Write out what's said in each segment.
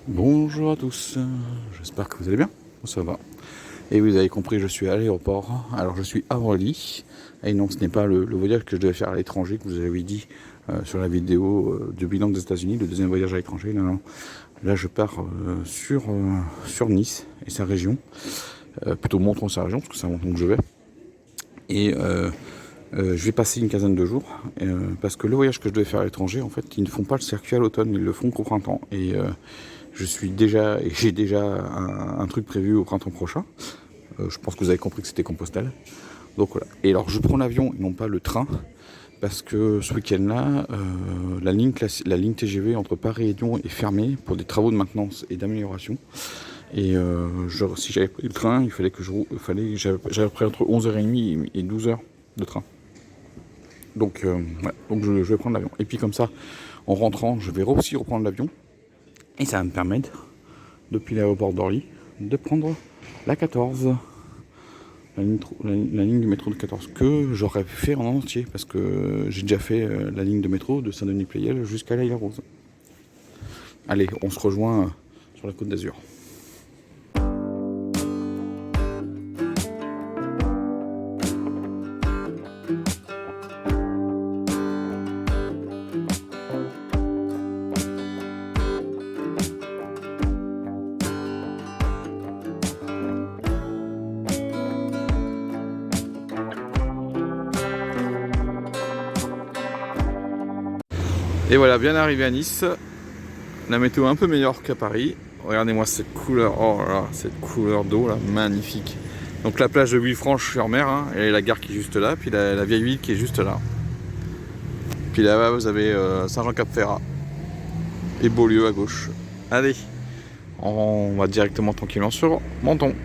Bonjour à tous, j'espère que vous allez bien, ça va. Et vous avez compris, je suis à l'aéroport, alors je suis à Orly, et non ce n'est pas le voyage que je devais faire à l'étranger, que vous avez dit sur la vidéo de bilan des États-Unis, le deuxième voyage à l'étranger, non. Là je pars sur Nice et sa région, plutôt Montrond sa région, parce que c'est à Montrond que je vais. Et je vais passer une quinzaine de jours, parce que le voyage que je devais faire à l'étranger, en fait, ils ne font pas le circuit à l'automne, ils le font qu'au printemps. Et j'ai déjà un truc prévu au printemps prochain. Je pense que vous avez compris que c'était Compostelle. Donc voilà. Et alors je prends l'avion et non pas le train, parce que ce week-end-là, la ligne TGV entre Paris et Lyon est fermée pour des travaux de maintenance et d'amélioration. Et si j'avais pris le train, il fallait que j'avais pris entre 11h30 et 12h de train. Donc, donc je vais prendre l'avion. Et puis comme ça, en rentrant, je vais aussi reprendre l'avion. Et ça va me permettre, depuis l'aéroport d'Orly, de prendre la 14. La ligne du métro de 14, que j'aurais fait en entier, parce que j'ai déjà fait la ligne de métro de Saint-Denis-Pleyel jusqu'à l'Aïla Rose. Allez, on se rejoint sur la Côte d'Azur. Et voilà, bien arrivé à Nice. La météo est un peu meilleure qu'à Paris. Regardez-moi cette couleur, oh là là, cette couleur d'eau là, magnifique. Donc la plage de Villefranche-sur-Mer, hein, et la gare qui est juste là, puis la vieille ville qui est juste là. Puis là-bas vous avez Saint-Jean-Cap-Ferrat et Beaulieu à gauche. Allez, on va directement tranquillement sur Menton.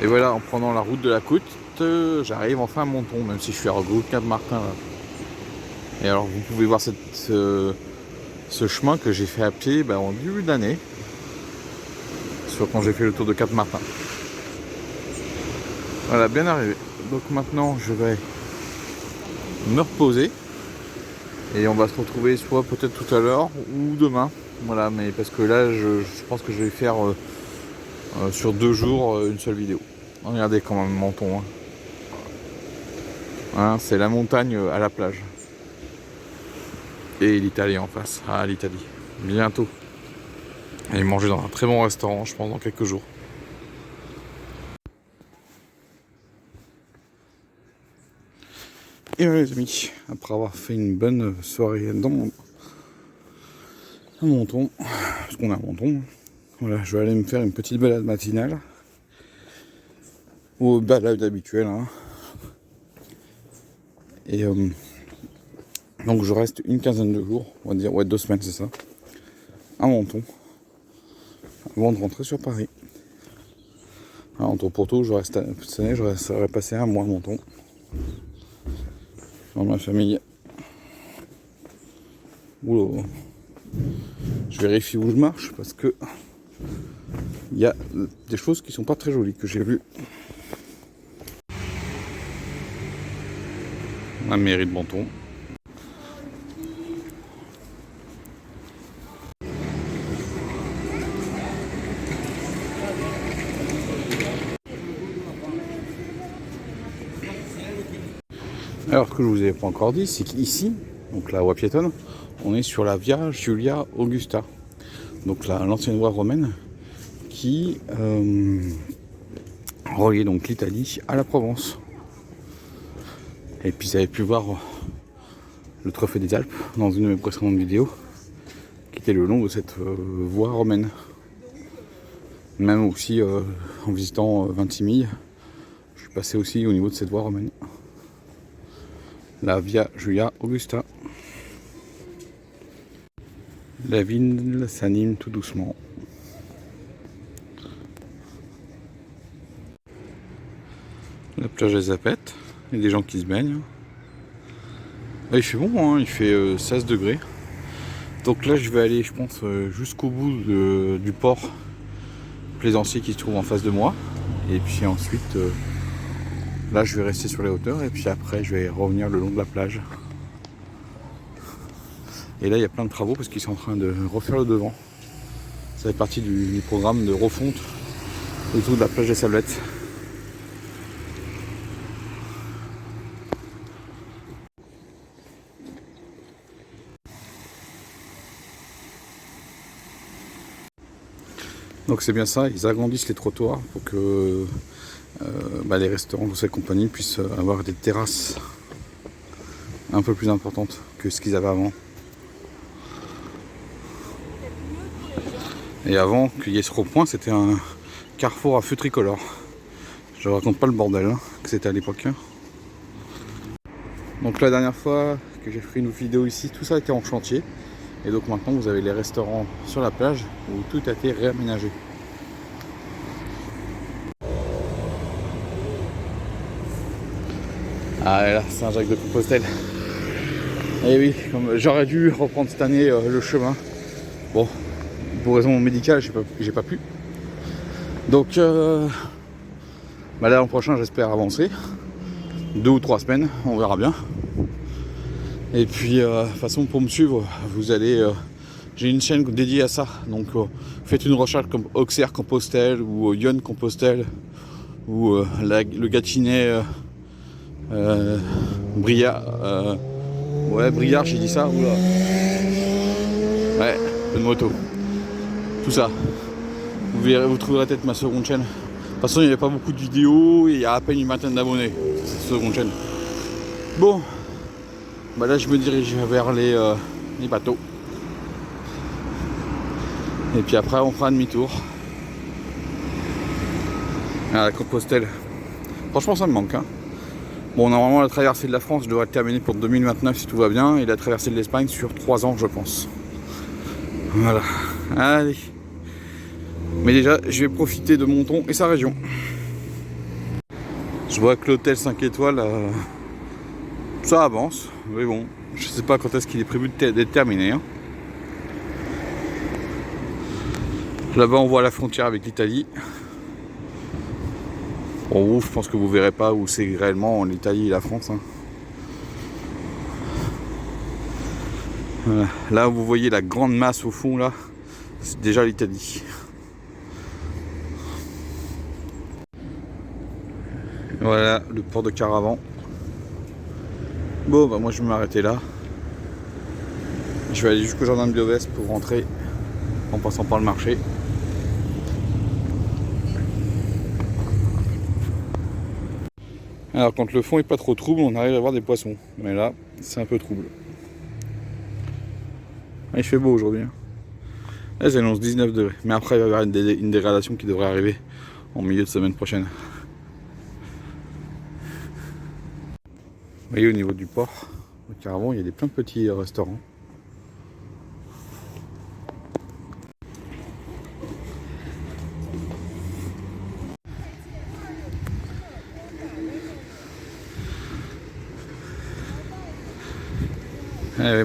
Et voilà, en prenant la route de la côte, j'arrive enfin à Menton, même si je suis à Route Cap-Martin là. Et alors vous pouvez voir ce chemin que j'ai fait à pied en début d'année, quand j'ai fait le tour de Cap-Martin. Voilà, bien arrivé. Donc maintenant je vais me reposer et on va se retrouver soit peut-être tout à l'heure ou demain. Voilà, mais parce que là je pense que je vais faire sur 2 jours une seule vidéo. Regardez quand même Menton. Hein. Hein, c'est la montagne à la plage. Et l'Italie en face. Ah, l'Italie. Bientôt. Et manger dans un très bon restaurant, je pense, dans quelques jours. Et voilà les amis, après avoir fait une bonne soirée à Menton, parce qu'on est à Menton, voilà, je vais aller me faire une petite balade matinale. Ou balade habituelle. Hein. Et donc je reste une quinzaine de jours, on va dire, 2 semaines c'est ça, à Menton, avant de rentrer sur Paris. Alors, pour tout, cette année, j'aurais passé un mois à Menton, dans ma famille. Oula. Je vérifie où je marche, parce que il y a des choses qui sont pas très jolies que j'ai vues. La mairie de Menton. Alors ce que je vous avais pas encore dit, c'est qu'ici, donc la voie piétonne, on est sur la Via Julia Augusta, donc l'ancienne voie romaine qui reliait donc l'Italie à la Provence. Et puis vous avez pu voir le trophée des Alpes dans une de mes précédentes vidéos, qui était le long de cette voie romaine. Même aussi en visitant Vintimille, je suis passé aussi au niveau de cette voie romaine. La Via Julia Augusta. La ville s'anime tout doucement. La plage des Zapettes, il y a des gens qui se baignent. Là, il fait bon, hein, il fait 16 degrés. Donc là je vais aller, je pense, jusqu'au bout du port plaisancier qui se trouve en face de moi. Et puis ensuite, là je vais rester sur les hauteurs et puis après je vais revenir le long de la plage. Et là il y a plein de travaux parce qu'ils sont en train de refaire le devant. Ça fait partie du programme de refonte autour de la plage des Sablettes. Donc c'est bien ça, ils agrandissent les trottoirs pour que les restaurants de cette compagnie puissent avoir des terrasses un peu plus importantes que ce qu'ils avaient avant. Et avant qu'il y ait ce rond-point, c'était un carrefour à feu tricolore. Je ne raconte pas le bordel que c'était à l'époque. Donc la dernière fois que j'ai fait une vidéo ici, tout ça était en chantier. Et donc maintenant vous avez les restaurants sur la plage où tout a été réaménagé. Ah là, Saint-Jacques-de-Compostelle. Et oui, comme j'aurais dû reprendre cette année le chemin. Bon, pour raison médicale, j'ai pas pu. Donc là l'an prochain j'espère avancer. 2 ou 3 semaines, on verra bien. Et puis de toute façon pour me suivre, vous allez. J'ai une chaîne dédiée à ça. Donc faites une recherche comme Auxerre-Compostelle ou Yonne-Compostelle ou le Gâtinais Briard. Ouais, Briard, j'ai dit ça. Oula. Ouais, une moto. Tout ça. Vous verrez, vous trouverez peut-être ma seconde chaîne. De toute façon, il n'y avait pas beaucoup de vidéos et il y a à peine une vingtaine d'abonnés. Cette seconde chaîne. Bon. Bah là, je me dirige vers les bateaux. Et puis après, on fera demi-tour. À la Compostelle. Franchement, ça me manque. Bon, normalement, la traversée de la France, je devrais le terminer pour 2029 si tout va bien. Et la traversée de l'Espagne sur 3 ans, je pense. Voilà. Allez. Mais déjà, je vais profiter de Monton et sa région. Je vois que l'hôtel 5 étoiles, ça avance. Mais bon, je sais pas quand est-ce qu'il est prévu d'être terminé. Là-bas, on voit la frontière avec l'Italie. Bon, je pense que vous verrez pas où c'est réellement l'Italie et la France. Voilà. Là, vous voyez la grande masse au fond, là, c'est déjà l'Italie. Voilà le port de Caravan. Bon, bah moi je vais m'arrêter là. Je vais aller jusqu'au jardin de Biovès pour rentrer en passant par le marché. Alors quand le fond est pas trop trouble, on arrive à voir des poissons. Mais là, c'est un peu trouble. Il fait beau aujourd'hui. Là, j'annonce 19 degrés. Mais après, il va y avoir une dégradation qui devrait arriver en milieu de semaine prochaine. Vous voyez au niveau du port, au Caravan, il y a plein de petits restaurants.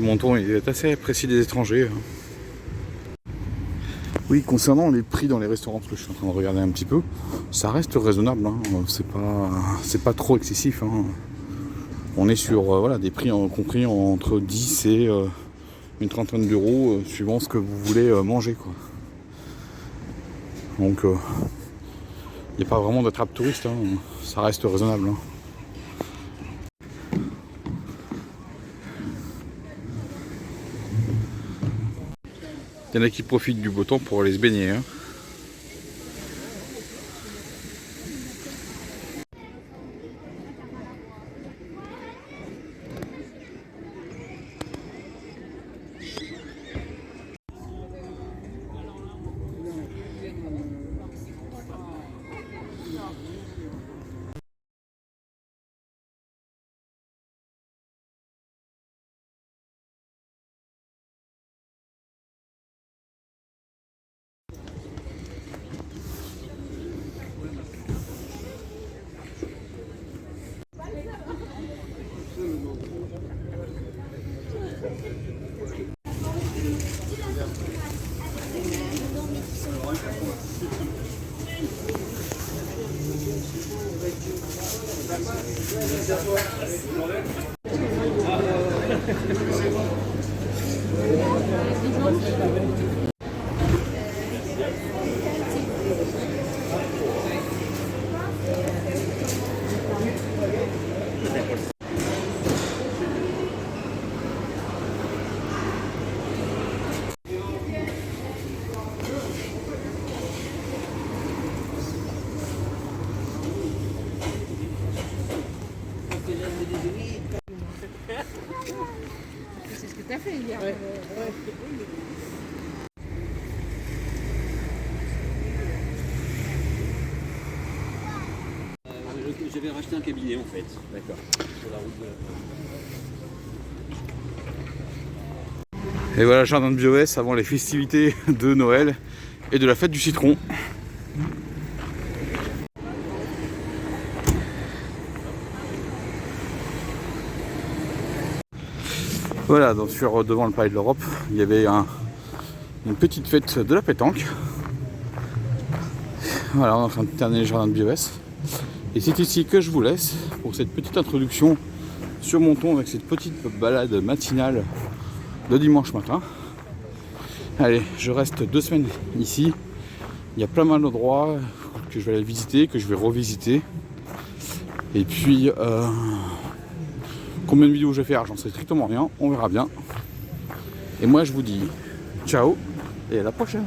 Monton, il est assez apprécié des étrangers. Oui, concernant les prix dans les restaurants, parce que je suis en train de regarder un petit peu, ça reste raisonnable. C'est pas trop excessif. On est sur des prix compris entre 10 et une trentaine d'euros, suivant ce que vous voulez manger, quoi. Donc, il n'y a pas vraiment d'attrape touriste. Ça reste raisonnable. Il y en a qui profitent du beau temps pour aller se baigner. C'est ce que tu as fait hier. J'avais racheté un cabinet en fait. D'accord. Sur la route de... Et voilà, jardin de BOS avant les festivités de Noël et de la fête du citron. Voilà, donc devant le Palais de l'Europe, il y avait une petite fête de la pétanque. Voilà, on est en train de terminer le jardin de BOS. Et c'est ici que je vous laisse pour cette petite introduction sur Monton avec cette petite balade matinale de dimanche matin. Allez, je reste 2 semaines ici. Il y a plein mal d'endroits que je vais aller visiter, que je vais revisiter. Et puis, combien de vidéos je vais faire, j'en sais strictement rien. On verra bien. Et moi, je vous dis ciao et à la prochaine.